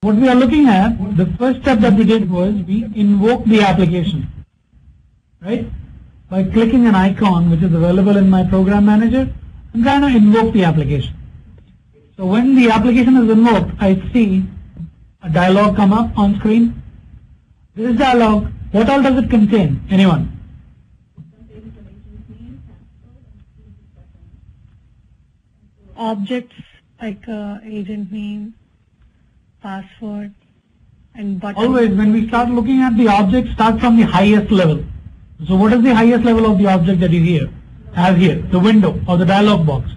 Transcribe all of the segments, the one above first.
What we are looking at, the first step that we did was we invoked the application, right? By clicking an icon which is available in my program manager, I'm trying to invoke the application. So when the application is invoked, I see a dialog come up on screen. This dialog, what all does it contain? Anyone? Objects like agent name, password, and button. Always when we start looking at the object, start from the highest level. So what is the highest level of the object that you have here? The window or the dialog box.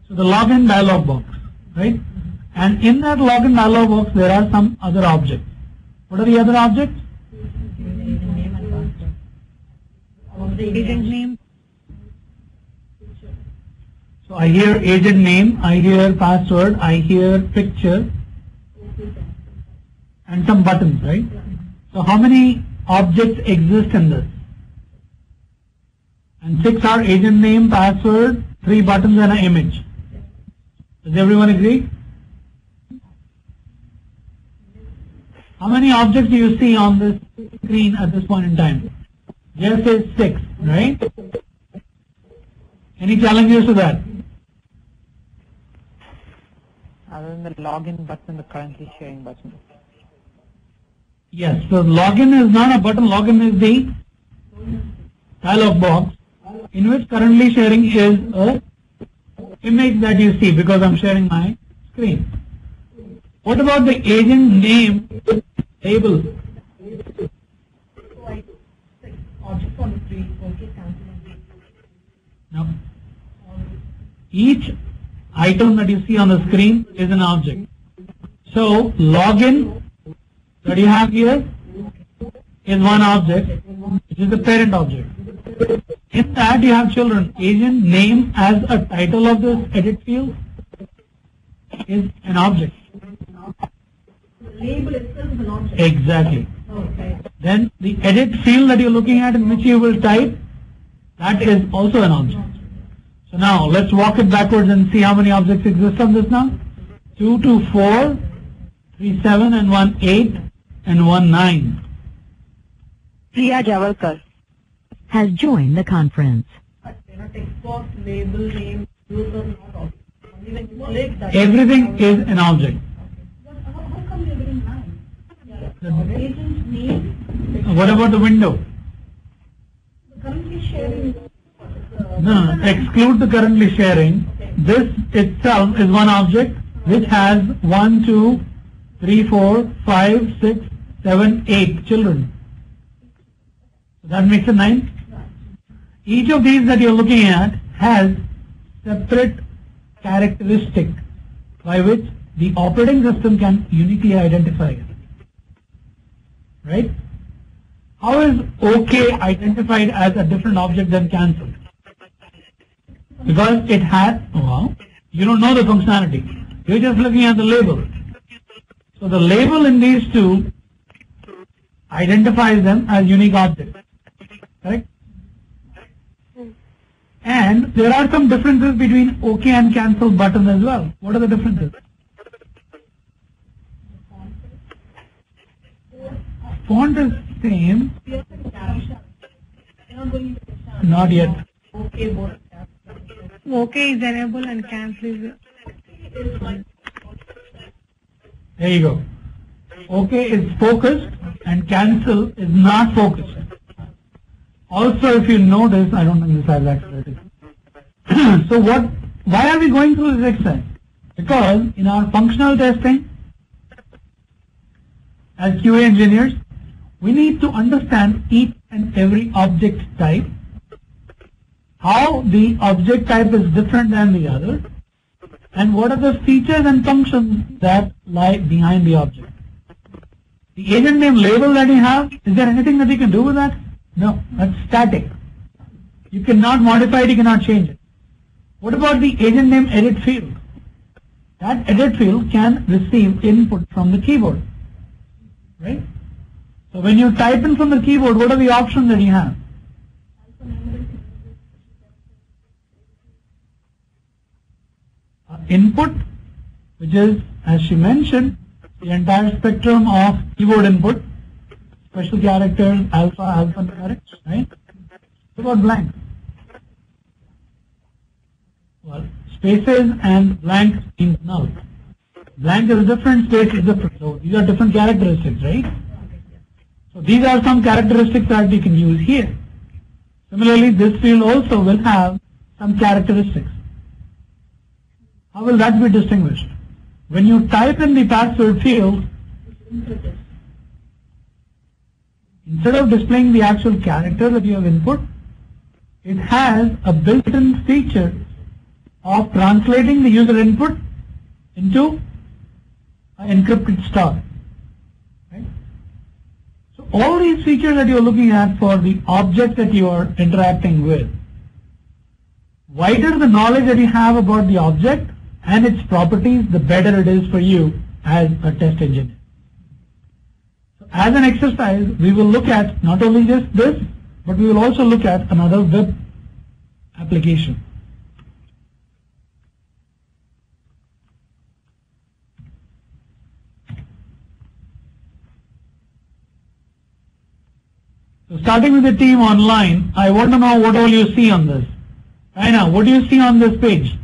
So the login dialog box, right? And in that login dialog box, there are some other objects. What are the other objects? Agent name. So I hear agent name, I hear password, I hear picture, and some buttons, right? So how many objects exist in this? And 6 are agent name, password, 3 buttons and an image. Does everyone agree? How many objects do you see on this screen at this point in time? Just is 6, right? Any challenges to that? Other than the login button, the currently sharing button. Yes, so login is not a button, login is the dialog box in which currently sharing is a image that you see because I'm sharing my screen. What about the agent name label? Now, each item that you see on the screen is an object. So login that you have here is one object, which is the parent object. In that you have children. Agent name as a title of this edit field is an object. Label itself is an object. Exactly. Okay. Then the edit field that you're looking at in which you will type, that is also an object. So now let's walk it backwards and see how many objects exist on this now. 2, 2, 4, 3, 7, and 1, 8, and 1, 9. Priya Javalkar has joined the conference. Text box, label, name, user, not object. Even click that. Everything is an object. How come you're getting 9? Agent name. What about the window? Currently sharing. No, exclude the currently sharing. This itself is one object which has 1, 2, 3, 4, 5, 6, 7, 8 children. So that makes it 9. Each of these that you're looking at has separate characteristic by which the operating system can uniquely identify it. Right? How is OK identified as a different object than cancel? Because it has, well, you don't know the functionality. You're just looking at the label. So the label in these two identifies them as unique objects. Correct? And there are some differences between OK and cancel button as well. What are the differences? Font is same. Not yet. OK is enable and cancel is. There you go. OK is focused and cancel is not focused. Also, if you notice, I don't think this has accelerated. So why are we going through this exercise? Because in our functional testing, as QA engineers, we need to understand each and every object type, how the object type is different than the other, and what are the features and functions that lie behind the object. The agent name label that you have, is there anything that you can do with that? No, that's static. You cannot modify it, you cannot change it. What about the agent name edit field? That edit field can receive input from the keyboard. Right? So when you type in from the keyboard, what are the options that you have? Input, which is, as she mentioned, the entire spectrum of keyboard input, special characters, alphanumeric, right? What about blank? Well, spaces and blank means null. Blank is different, space is different. So these are different characteristics, right? So these are some characteristics that you can use here. Similarly, this field also will have some characteristics. How will that be distinguished? When you type in the password field, instead of displaying the actual character that you have input, it has a built-in feature of translating the user input into an encrypted star. Right? So all these features that you are looking at for the object that you are interacting with, wider the knowledge that you have about the object and its properties, the better it is for you as a test engineer. So as an exercise, we will look at not only just this, but we will also look at another web application. So starting with the team online, I want to know what all you see on this. Aina, what do you see on this page?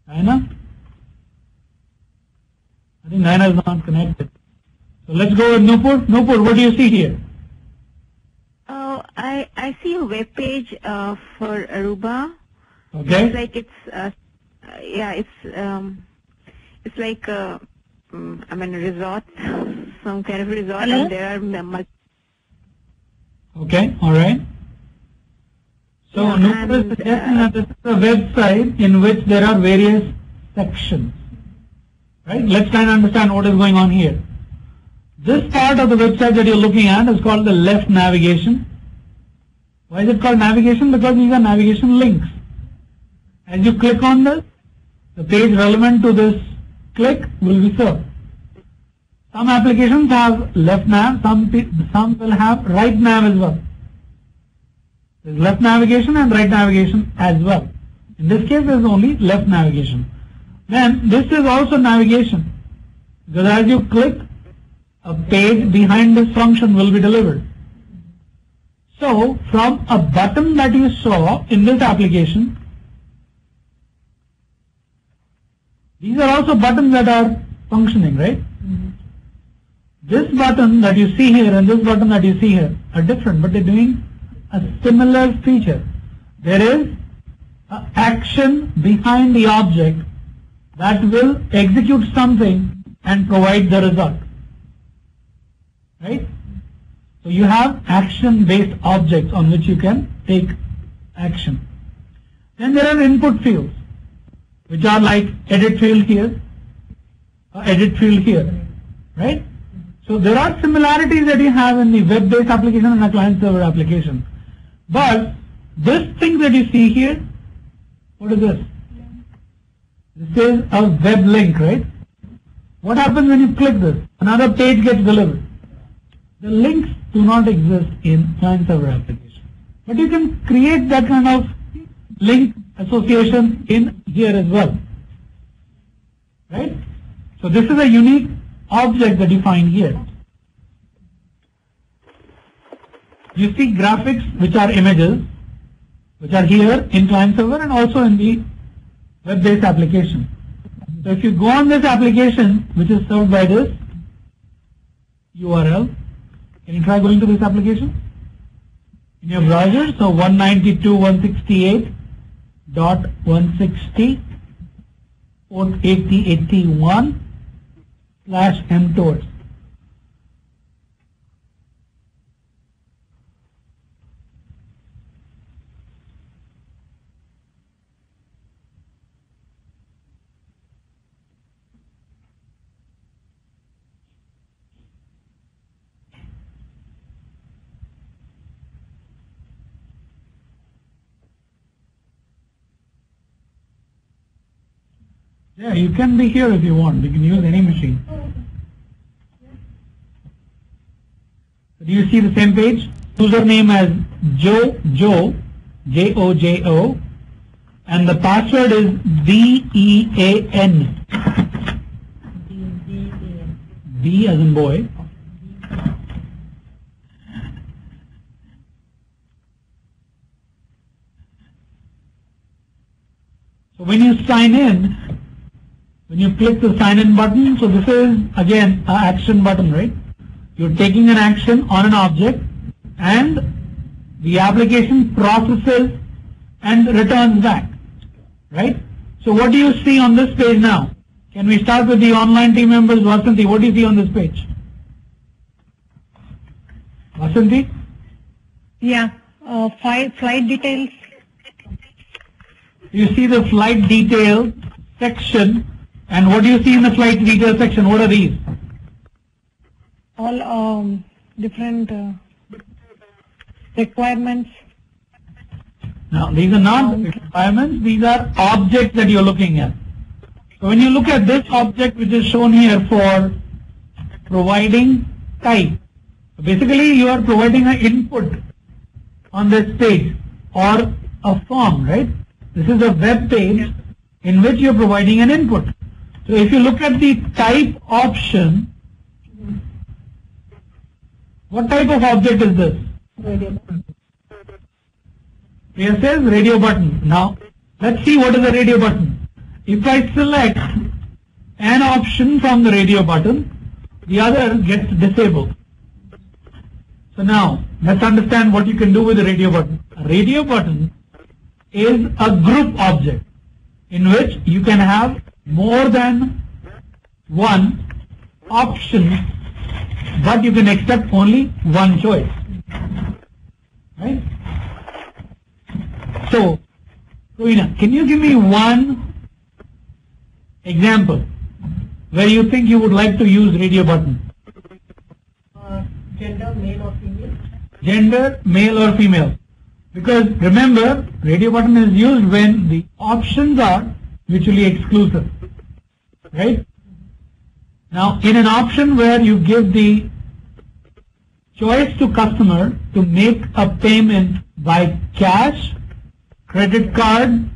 Aina? I think Aina is not connected. So let's go with Nupur. Nupur, what do you see here? Oh, I see a web page for Aruba. Okay. It's like it's like a resort, some kind of resort, Hello? and there are members. Okay, all right. So Yeah, Nupur is and, suggesting that this is a website in which there are various sections. Right? Let's try and understand what is going on here. This part of the website that you're looking at is called the left navigation. Why is it called navigation? Because these are navigation links. As you click on this, the page relevant to this click will be served. Some applications have left nav, some will have right nav as well. There's left navigation and right navigation as well. In this case, there's only left navigation. Then this is also navigation, because as you click, a page behind this function will be delivered. So from a button that you saw in this application, these are also buttons that are functioning, right? This button that you see here and this button that you see here are different, but they're doing a similar feature. There is an action behind the object that will execute something and provide the result. Right? So you have action-based objects on which you can take action. Then there are input fields, which are like edit field here, or edit field here. Right? So there are similarities that you have in the web-based application and a client-server application. But this thing that you see here, what is this? This is a web link, right? What happens when you click this? Another page gets delivered. The links do not exist in client-server application. But you can create that kind of link association in here as well. Right? So this is a unique object that you find here. You see graphics, which are images, which are here in client-server and also in the web-based application. So if you go on this application, which is served by this URL, can you try going to this application in your browser? So 192.168.160 port 8081/mTORs. Yeah, you can be here if you want. You can use any machine. Do you see the same page? Username as Jojo, J-O-J-O, and the password is DEAN. D as in boy. So when you sign in, when you click the sign in button, so this is again an action button, right? You're taking an action on an object and the application processes and returns back, right? So what do you see on this page now? Can we start with the online team members? Vasanthi, what do you see on this page? Vasanthi? Yeah, flight details. You see the flight details section, and what do you see in the flight details section? What are these? All different requirements. Now, these are not requirements, these are objects that you're looking at. So when you look at this object which is shown here for providing type, basically you are providing an input on this page or a form, right? This is a web page in which you're providing an input. So if you look at the type option, what type of object is this? Radio button. Here says radio button. Now, let's see what is a radio button. If I select an option from the radio button, the other gets disabled. So now, let's understand what you can do with the radio button. A radio button is a group object in which you can have more than one option, but you can accept only one choice. Right? So, Rohina, can you give me one example where you think you would like to use radio button? Gender, male or female. Gender, male or female. Because remember, radio button is used when the options are mutually exclusive. Right? Now, in an option where you give the choice to customer to make a payment by cash, credit card,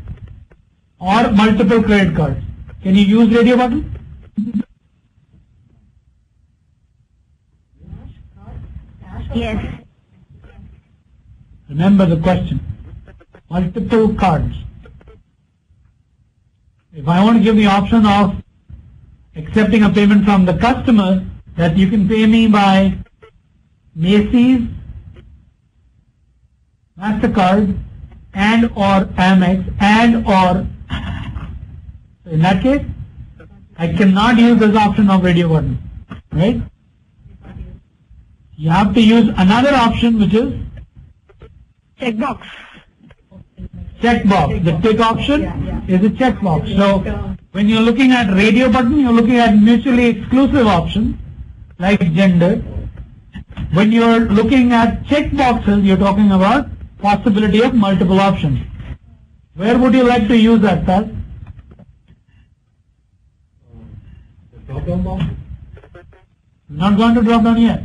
or multiple credit cards, can you use radio button? Yes. Remember the question. Multiple cards. If I want to give the option of accepting a payment from the customer, that you can pay me by Macy's, MasterCard, and or Amex, and or, so in that case, I cannot use this option of radio button, right? You have to use another option which is Checkbox. checkbox. The tick option is a checkbox. So when you're looking at radio button, you're looking at mutually exclusive options like gender. When you're looking at checkboxes, you're talking about possibility of multiple options. Where would you like to use that, sir? Drop-down box? Not going to drop down yet.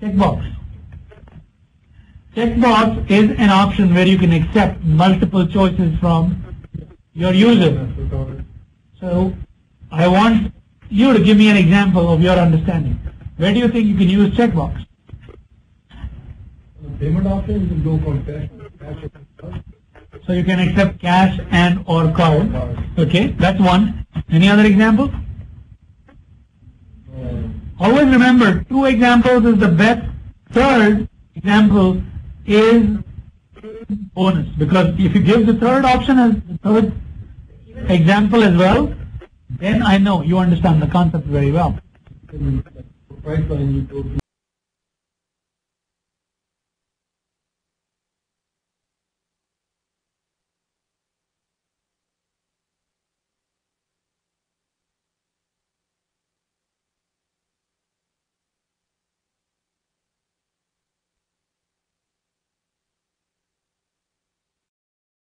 Checkbox. Checkbox is an option where you can accept multiple choices from your user. So I want you to give me an example of your understanding. Where do you think you can use checkbox? Payment option, you can go for cash. So you can accept cash and or card. Okay, that's one. Any other example? Always remember, 2 examples is the best. Third example is bonus, because if you give the third option as the third example as well, then I know you understand the concept very well. Price line you go to